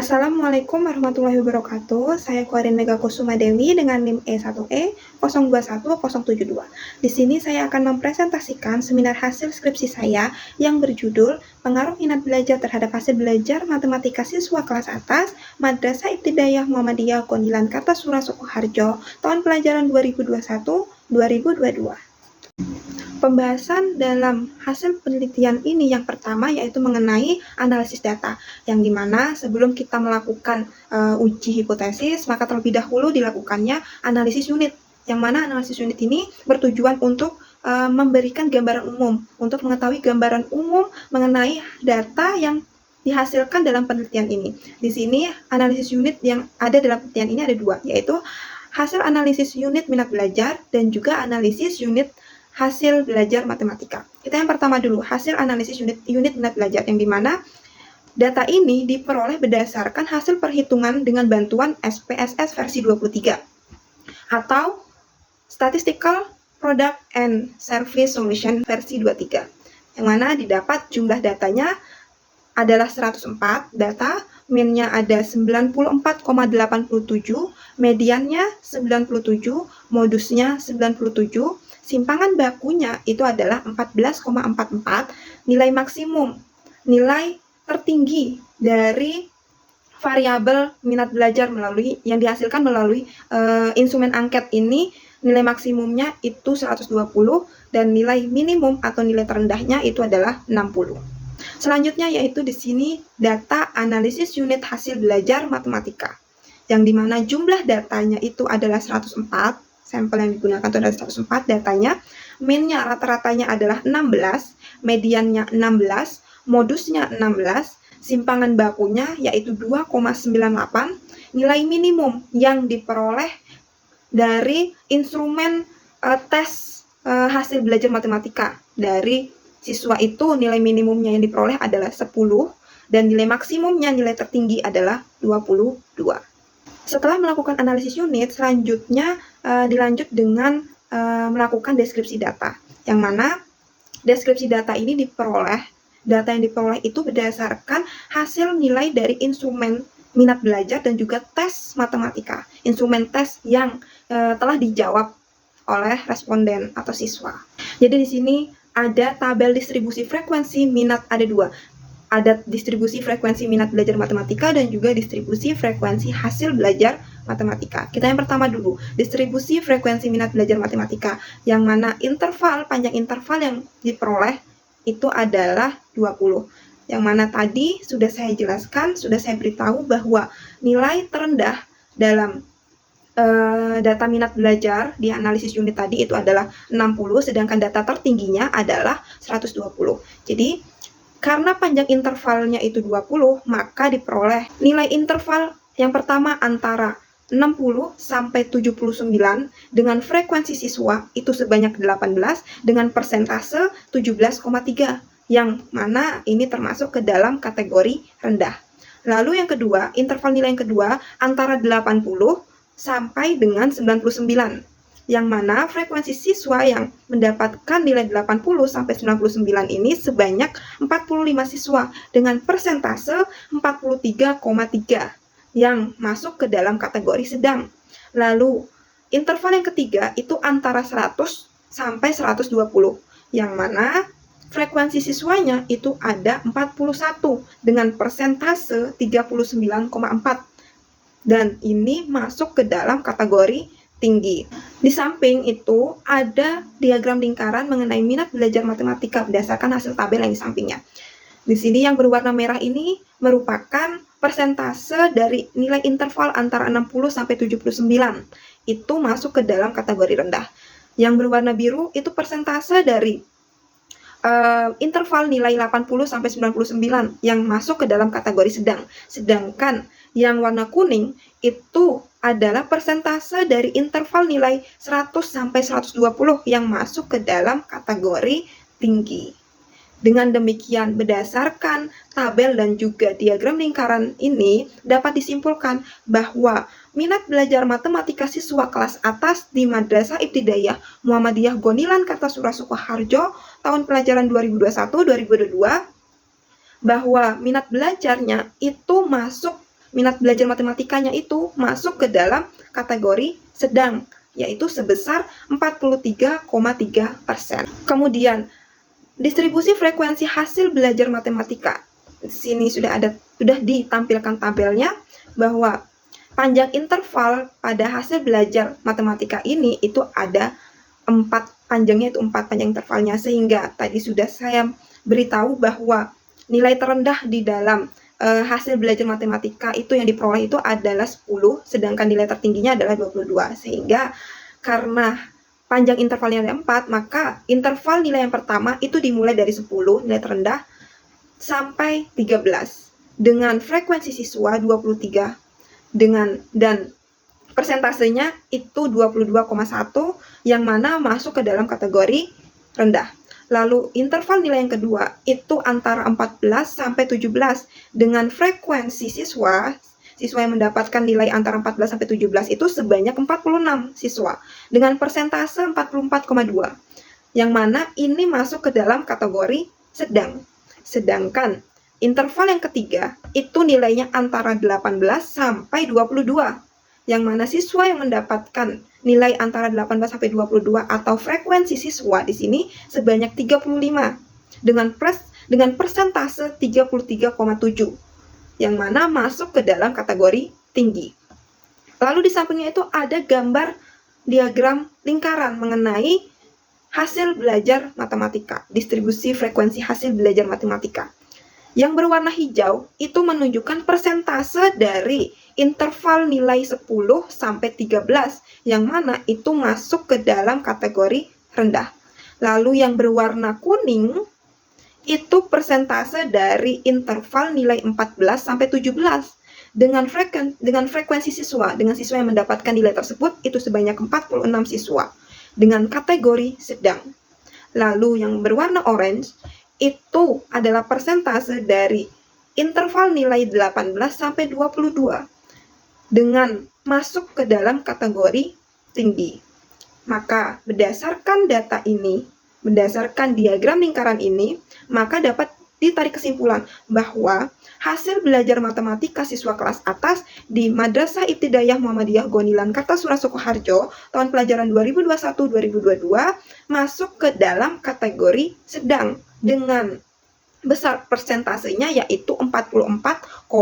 Assalamualaikum warahmatullahi wabarakatuh. Saya Kuarin Mega Kusuma Dewi dengan NIM E1E021072. Di sini saya akan mempresentasikan seminar hasil skripsi saya yang berjudul Pengaruh Minat Belajar Terhadap Hasil Belajar Matematika Siswa Kelas Atas Madrasah Ibtidaiyah Muhammadiyah Gondilan Kartasura Sukoharjo tahun pelajaran 2021-2022. Pembahasan dalam hasil penelitian ini yang pertama yaitu mengenai analisis data, yang dimana sebelum kita melakukan uji hipotesis, maka terlebih dahulu dilakukannya analisis unit, yang mana analisis unit ini bertujuan untuk memberikan gambaran umum, untuk mengetahui gambaran umum mengenai data yang dihasilkan dalam penelitian ini. Di sini analisis unit yang ada dalam penelitian ini ada dua, yaitu hasil analisis unit minat belajar dan juga analisis unit hasil belajar matematika. Kita yang pertama dulu, hasil analisis unit minat belajar, yang dimana data ini diperoleh berdasarkan hasil perhitungan dengan bantuan SPSS versi 23 atau Statistical Product and Service Solution versi 23, yang mana didapat jumlah datanya adalah 104 data, min-nya ada 94,87, mediannya 97, modusnya 97, simpangan bakunya itu adalah 14,44, nilai maksimum, nilai tertinggi dari variabel minat belajar yang dihasilkan melalui instrumen angket ini, nilai maksimumnya itu 120 dan nilai minimum atau nilai terendahnya itu adalah 60. Selanjutnya yaitu di sini data analisis unit hasil belajar matematika, yang dimana jumlah datanya itu adalah 104, sampel yang digunakan itu adalah 104 datanya, min-nya rata-ratanya adalah 16, mediannya 16, modusnya 16, simpangan bakunya yaitu 2,98, nilai minimum yang diperoleh dari instrumen tes hasil belajar matematika dari siswa itu nilai minimumnya yang diperoleh adalah 10 dan nilai maksimumnya, nilai tertinggi adalah 22. Setelah melakukan analisis unit, selanjutnya dilanjut dengan melakukan deskripsi data, yang mana deskripsi data ini data yang diperoleh itu berdasarkan hasil nilai dari instrumen minat belajar dan juga tes matematika, instrumen tes yang telah dijawab oleh responden atau siswa. Jadi di sini ada tabel distribusi frekuensi minat, ada dua. Ada distribusi frekuensi minat belajar matematika dan juga distribusi frekuensi hasil belajar matematika. Kita yang pertama dulu, distribusi frekuensi minat belajar matematika, yang mana panjang interval yang diperoleh itu adalah 20. Yang mana tadi sudah saya jelaskan, sudah saya beritahu bahwa nilai terendah dalam data minat belajar di analisis unit tadi itu adalah 60, sedangkan data tertingginya adalah 120. Jadi karena panjang intervalnya itu 20, maka diperoleh nilai interval yang pertama antara 60 sampai 79 dengan frekuensi siswa itu sebanyak 18 dengan persentase 17,3, yang mana ini termasuk ke dalam kategori rendah. Lalu yang kedua, interval nilai yang kedua antara 80 sampai dengan 99, yang mana frekuensi siswa yang mendapatkan nilai 80 sampai 99 ini sebanyak 45 siswa dengan persentase 43,3 yang masuk ke dalam kategori sedang. Lalu interval yang ketiga itu antara 100 sampai 120, yang mana frekuensi siswanya itu ada 41 dengan persentase 39,4, dan ini masuk ke dalam kategori tinggi. Di samping itu ada diagram lingkaran mengenai minat belajar matematika berdasarkan hasil tabel yang di sampingnya. Di sini yang berwarna merah ini merupakan persentase dari nilai interval antara 60 sampai 79. Itu masuk ke dalam kategori rendah. Yang berwarna biru itu persentase dari interval nilai 80 sampai 99 yang masuk ke dalam kategori sedang. Sedangkan yang warna kuning itu adalah persentase dari interval nilai 100 sampai 120 yang masuk ke dalam kategori tinggi. Dengan demikian, berdasarkan tabel dan juga diagram lingkaran ini dapat disimpulkan bahwa minat belajar matematika siswa kelas atas di Madrasah Ibtidaiyah Muhammadiyah Gondilan Kartasura Sukoharjo tahun pelajaran 2021-2022 bahwa minat belajarnya itu masuk minat belajar matematikanya itu masuk ke dalam kategori sedang, yaitu sebesar 43,3%. Kemudian, distribusi frekuensi hasil belajar matematika. Di sini sudah ditampilkan tabelnya bahwa panjang interval pada hasil belajar matematika ini itu ada 4 panjangnya, itu 4 panjang intervalnya, sehingga tadi sudah saya beritahu bahwa nilai terendah di dalam hasil belajar matematika itu yang diperoleh itu adalah 10, sedangkan nilai tertingginya adalah 22. Sehingga karena panjang intervalnya ada 4, maka interval nilai yang pertama itu dimulai dari 10, nilai terendah, sampai 13, dengan frekuensi siswa 23, dan persentasenya itu 22,1, yang mana masuk ke dalam kategori rendah. Lalu interval nilai yang kedua itu antara 14 sampai 17, dengan frekuensi siswa yang mendapatkan nilai antara 14 sampai 17 itu sebanyak 46 siswa dengan persentase 44,2, yang mana ini masuk ke dalam kategori sedang. Sedangkan interval yang ketiga itu nilainya antara 18 sampai 22, yang mana siswa yang mendapatkan nilai antara 18 sampai 22 atau frekuensi siswa di sini sebanyak 35 dengan persentase 33,7, yang mana masuk ke dalam kategori tinggi. Lalu di sampingnya itu ada gambar diagram lingkaran mengenai hasil belajar matematika, distribusi frekuensi hasil belajar matematika. Yang berwarna hijau itu menunjukkan persentase dari interval nilai 10 sampai 13, yang mana itu masuk ke dalam kategori rendah. Lalu yang berwarna kuning itu persentase dari interval nilai 14 sampai 17 dengan frekuensi siswa yang mendapatkan nilai tersebut itu sebanyak 46 siswa dengan kategori sedang. Lalu yang berwarna orange itu adalah persentase dari interval nilai 18 sampai 22 dengan masuk ke dalam kategori tinggi. Maka berdasarkan data ini, berdasarkan diagram lingkaran ini, maka dapat ditarik kesimpulan bahwa hasil belajar matematika siswa kelas atas di Madrasah Ibtidaiyah Muhammadiyah Gonilan Kartasura Sukoharjo tahun pelajaran 2021-2022 masuk ke dalam kategori sedang dengan besar persentasenya yaitu 44,2%.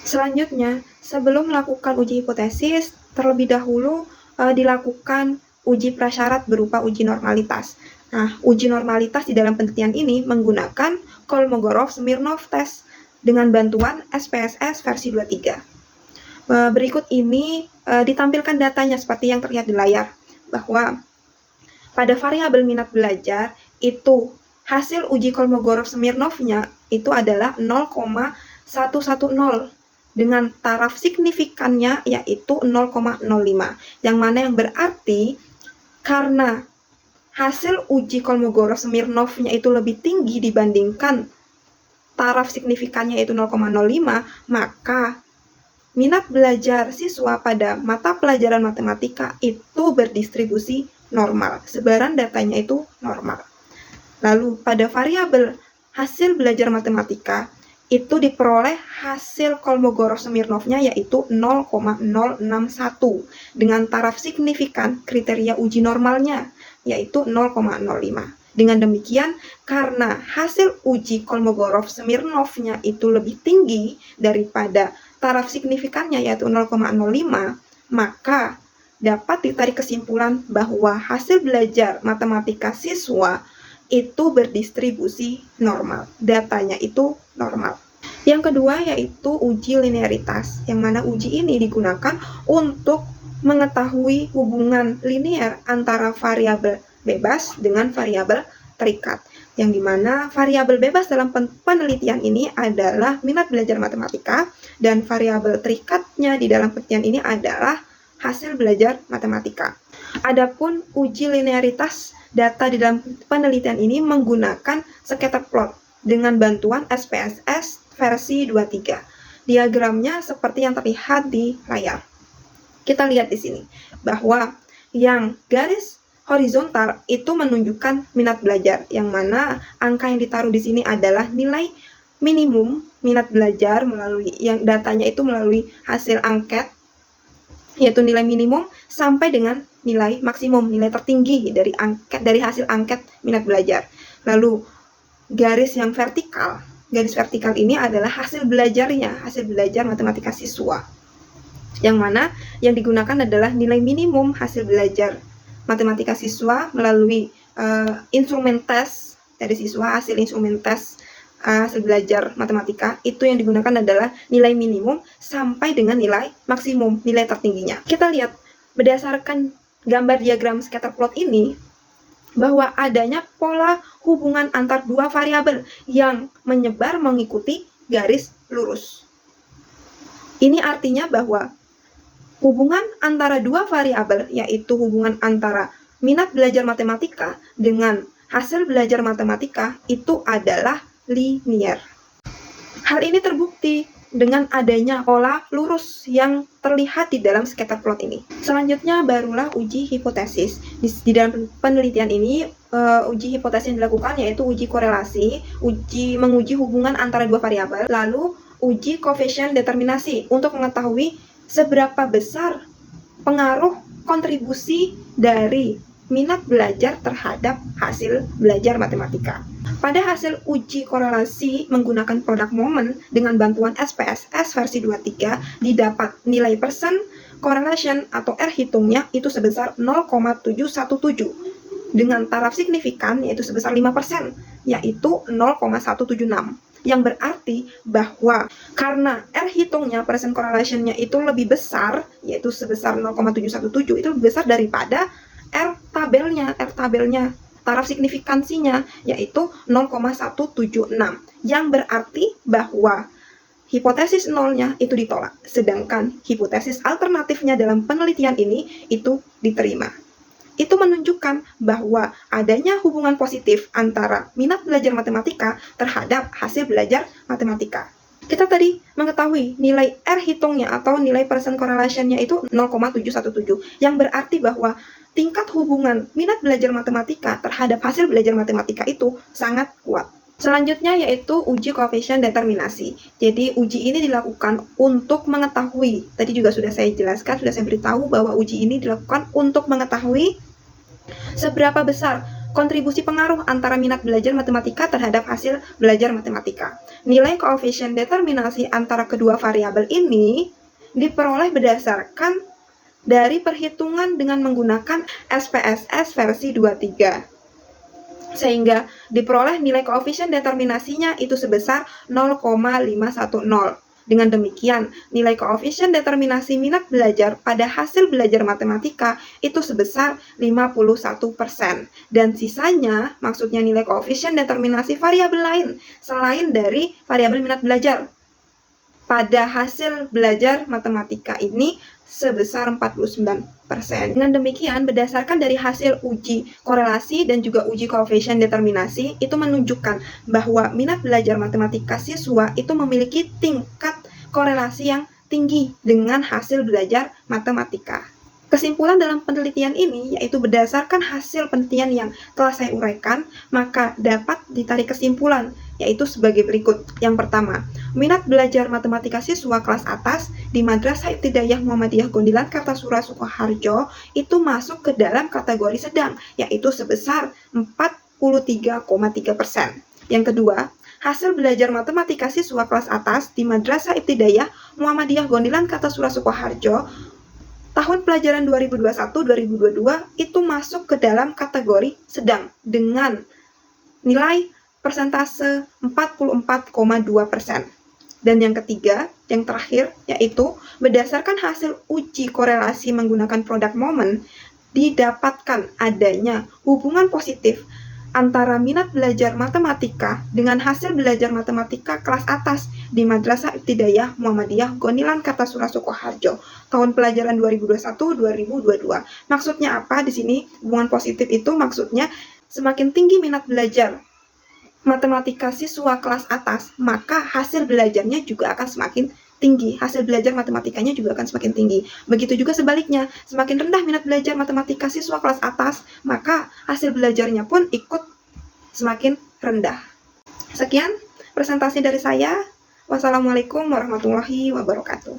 Selanjutnya, sebelum melakukan uji hipotesis, terlebih dahulu dilakukan uji prasyarat berupa uji normalitas. Nah, uji normalitas di dalam penelitian ini menggunakan Kolmogorov-Smirnov test dengan bantuan SPSS versi 23. Berikut ini ditampilkan datanya seperti yang terlihat di layar, bahwa pada variabel minat belajar itu hasil uji Kolmogorov-Smirnovnya itu adalah 0,110 dengan taraf signifikannya yaitu 0,05, yang mana yang berarti karena hasil uji Kolmogorov-Smirnovnya itu lebih tinggi dibandingkan taraf signifikannya yaitu 0,05, maka minat belajar siswa pada mata pelajaran matematika itu berdistribusi normal, sebaran datanya itu normal. Lalu pada variabel hasil belajar matematika itu diperoleh hasil Kolmogorov-Smirnovnya yaitu 0,061 dengan taraf signifikan kriteria uji normalnya yaitu 0,05. Dengan demikian, karena hasil uji Kolmogorov-Smirnovnya itu lebih tinggi daripada taraf signifikannya yaitu 0,05, maka dapat ditarik kesimpulan bahwa hasil belajar matematika siswa itu berdistribusi normal, datanya itu normal. Yang kedua yaitu uji linearitas, yang mana uji ini digunakan untuk mengetahui hubungan linear antara variabel bebas dengan variabel terikat, yang dimana variabel bebas dalam penelitian ini adalah minat belajar matematika dan variabel terikatnya di dalam penelitian ini adalah hasil belajar matematika. Adapun uji linearitas data di dalam penelitian ini menggunakan scatter plot dengan bantuan SPSS versi 23. Diagramnya seperti yang terlihat di layar. Kita lihat di sini bahwa yang garis horizontal itu menunjukkan minat belajar, yang mana angka yang ditaruh di sini adalah nilai minimum minat belajar melalui yang datanya itu melalui hasil angket, yaitu nilai minimum sampai dengan nilai maksimum, nilai tertinggi dari hasil angket minat belajar. Lalu garis vertikal ini adalah hasil belajar matematika siswa, yang mana yang digunakan adalah nilai minimum hasil belajar matematika siswa melalui instrumen tes dari siswa. Hasil instrumen tes hasil belajar matematika itu yang digunakan adalah nilai minimum sampai dengan nilai maksimum, nilai tertingginya. Kita lihat berdasarkan gambar diagram scatter plot ini bahwa adanya pola hubungan antar dua variabel yang menyebar mengikuti garis lurus. Ini artinya bahwa hubungan antara dua variabel, yaitu hubungan antara minat belajar matematika dengan hasil belajar matematika, itu adalah linier. Hal ini terbukti dengan adanya pola lurus yang terlihat di dalam scatter plot ini. Selanjutnya barulah uji hipotesis. Di dalam penelitian ini, uji hipotesis yang dilakukan yaitu uji korelasi, menguji hubungan antara dua variabel, lalu uji koefisien determinasi untuk mengetahui seberapa besar pengaruh kontribusi dari minat belajar terhadap hasil belajar matematika. Pada hasil uji korelasi menggunakan produk momen dengan bantuan SPSS versi 23 didapat nilai persen correlation atau R hitungnya itu sebesar 0,717 dengan taraf signifikan yaitu sebesar 5%, yaitu 0,176. Yang berarti bahwa karena R hitungnya, persen correlation-nya itu lebih besar, yaitu sebesar 0,717, itu lebih besar daripada R tabelnya, taraf signifikansinya, yaitu 0,176. Yang berarti bahwa hipotesis nolnya itu ditolak, sedangkan hipotesis alternatifnya dalam penelitian ini itu diterima. Itu menunjukkan bahwa adanya hubungan positif antara minat belajar matematika terhadap hasil belajar matematika. Kita tadi mengetahui nilai R hitungnya atau nilai percent correlation-nya itu 0,717, yang berarti bahwa tingkat hubungan minat belajar matematika terhadap hasil belajar matematika itu sangat kuat. Selanjutnya yaitu uji koefisien determinasi. Jadi uji ini dilakukan untuk mengetahui, tadi juga sudah saya jelaskan, sudah saya beritahu bahwa uji ini dilakukan untuk mengetahui seberapa besar kontribusi pengaruh antara minat belajar matematika terhadap hasil belajar matematika. Nilai koefisien determinasi antara kedua variabel ini diperoleh berdasarkan dari perhitungan dengan menggunakan SPSS versi 23. Sehingga diperoleh nilai koefisien determinasinya itu sebesar 0,510. Dengan demikian, nilai koefisien determinasi minat belajar pada hasil belajar matematika itu sebesar 51%. Dan sisanya, maksudnya nilai koefisien determinasi variabel lain selain dari variabel minat belajar pada hasil belajar matematika ini sebesar 49%. Dengan demikian, berdasarkan dari hasil uji korelasi dan juga uji koefisien determinasi, itu menunjukkan bahwa minat belajar matematika siswa itu memiliki tingkat korelasi yang tinggi dengan hasil belajar matematika. Kesimpulan dalam penelitian ini yaitu berdasarkan hasil penelitian yang telah saya uraikan, maka dapat ditarik kesimpulan yaitu sebagai berikut. Yang pertama, minat belajar matematika siswa kelas atas di Madrasah Ibtidaiyah Muhammadiyah Gondilan Kartasura Sukoharjo itu masuk ke dalam kategori sedang, yaitu sebesar 43,3%. Yang kedua, hasil belajar matematika siswa kelas atas di Madrasah Ibtidaiyah Muhammadiyah Gondilan Kartasura Sukoharjo tahun pelajaran 2021-2022 itu masuk ke dalam kategori sedang dengan nilai persentase 44,2%. Dan yang ketiga, yang terakhir, yaitu berdasarkan hasil uji korelasi menggunakan produk momen, didapatkan adanya hubungan positif antara minat belajar matematika dengan hasil belajar matematika kelas atas di Madrasah Ibtidaiyah Muhammadiyah Gondilan Kartasura Sukoharjo tahun pelajaran 2021-2022. Maksudnya apa di sini? Hubungan positif itu maksudnya semakin tinggi minat belajar matematika siswa kelas atas, maka hasil belajarnya juga akan semakin tinggi. Hasil belajar matematikanya juga akan semakin tinggi. Begitu juga sebaliknya, semakin rendah minat belajar matematika siswa kelas atas, maka hasil belajarnya pun ikut semakin rendah. Sekian presentasi dari saya. Wassalamualaikum warahmatullahi wabarakatuh.